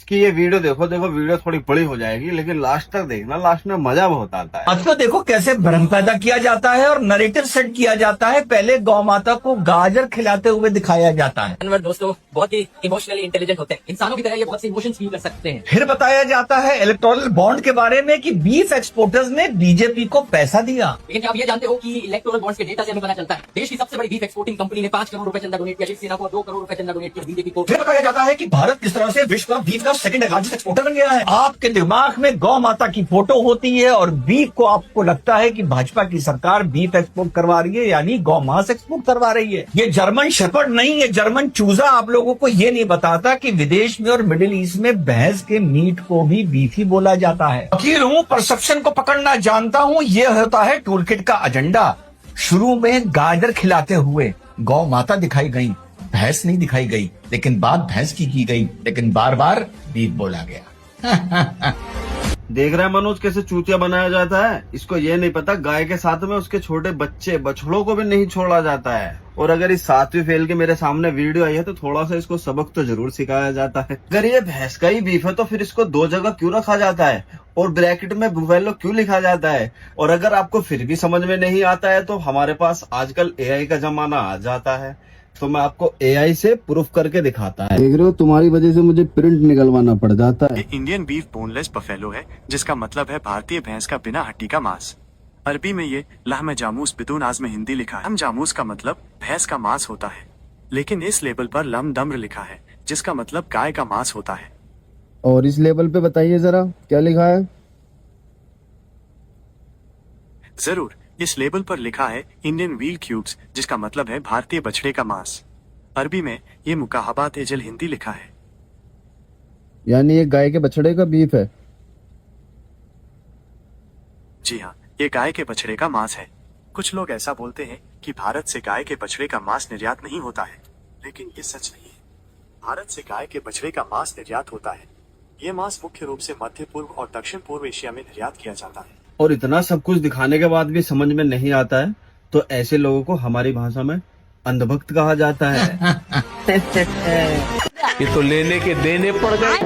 इसकी ये वीडियो देखो वीडियो थोड़ी बड़ी हो जाएगी, लेकिन लास्ट तक देखना, लास्ट में मजा बहुत आता है। अब तो देखो कैसे भ्रम पैदा किया जाता है और नरेटिव सेट किया जाता है। पहले गौ माता को गाजर खिलाते हुए दिखाया जाता है, जानवर दोस्तों बहुत ही इमोशनली इंटेलिजेंट होते हैं, इंसानों की तरह ये बहुत सी इमोशंस फील कर सकते हैं। फिर बताया जाता है इलेक्टोरल बॉन्ड के बारे में कि बीफ एक्सपोर्टर्स ने बीजेपी को पैसा दिया। लेकिन क्या आप ये जानते हो कि इलेक्टोरल बॉन्ड्स के डेटा से हमें पता चलता है देश की सबसे बड़ी बीफ एक्सपोर्टिंग कंपनी ने 5 करोड़ रुपए चंदा डोनेट किया, शिवसेना को 2 करोड़ रुपए चंदा डोनेट किया, बीजेपी को। फिर बताया जाता है कि भारत किस तरह से विश्व का बीफ का सेकंड लार्जेस्ट एक्सपोर्टर बन गया है। आपके दिमाग में गौ माता की फोटो होती है और बीफ को आपको लगता है कि भाजपा की सरकार बीफ एक्सपोर्ट करवा रही है, यानी गौ मांस एक्सपोर्ट करवा रही है। ये जर्मन शेपर्ड नहीं है, जर्मन चूजा आप लोगों को ये नहीं बताता कि विदेश में और मिडिल ईस्ट में भैंस के मीट को भी बीफ ही बोला जाता है। वकील हूँ, परसेप्शन को पकड़ना जानता हूँ, ये होता है टूल किट का एजेंडा। शुरू में गाजर खिलाते हुए गौ माता दिखाई गई, भैंस नहीं दिखाई गई, लेकिन बात भैंस की गई, लेकिन बार बार बीफ बोला गया। देख रहा है मनोज कैसे चूतिया बनाया जाता है। इसको ये नहीं पता गाय के साथ में उसके छोटे बच्चे बछड़ों को भी नहीं छोड़ा जाता है। और अगर इस 7वीं फेल के मेरे सामने वीडियो आई है तो थोड़ा सा इसको सबक तो जरूर सिखाया जाता है। अगर ये भैंस का ही बीफ है तो फिर इसको 2 जगह क्यों रखा जाता है और ब्रैकेट में बुफेलो क्यों लिखा जाता है। और अगर आपको फिर भी समझ में नहीं आता है तो हमारे पास आजकल AI का जमाना आ जाता है, तो मैं आपको AI से प्रूफ करके दिखाता है। देख रहे हो, तुम्हारी वजह से मुझे प्रिंट निकलवाना पड़ जाता है। ये इंडियन बीफ बोनलेस बफेलो है, जिसका मतलब है भारतीय भैंस का बिना हड्डी का मांस। अरबी में ये लहम जामूस बिदून आज़म हिंदी लिखा है। लहम जामूस का मतलब भैंस का मांस होता है, लेकिन इस लेबल पर लम दम्र लिखा है, जिसका मतलब गाय का मांस होता है। और इस लेबल पे बताइए जरा क्या लिखा है। जरूर, इस लेबल पर लिखा है इंडियन व्हील क्यूब्स, जिसका मतलब है भारतीय बछड़े का मांस। अरबी में ये मुकाहबात एजल हिंदी लिखा है, यानी ये गाय के बछड़े का बीफ है। जी हाँ, ये गाय के बछड़े का मांस है। कुछ लोग ऐसा बोलते हैं कि भारत से गाय के बछड़े का मांस निर्यात नहीं होता है, लेकिन ये सच नहीं है। भारत से गाय के बछड़े का मांस निर्यात होता है। ये मांस मुख्य रूप से मध्य पूर्व और दक्षिण पूर्व एशिया में निर्यात किया जाता है। और इतना सब कुछ दिखाने के बाद भी समझ में नहीं आता है तो ऐसे लोगों को हमारी भाषा में अंधभक्त कहा जाता है। ये तो लेने के देने पड़ गए।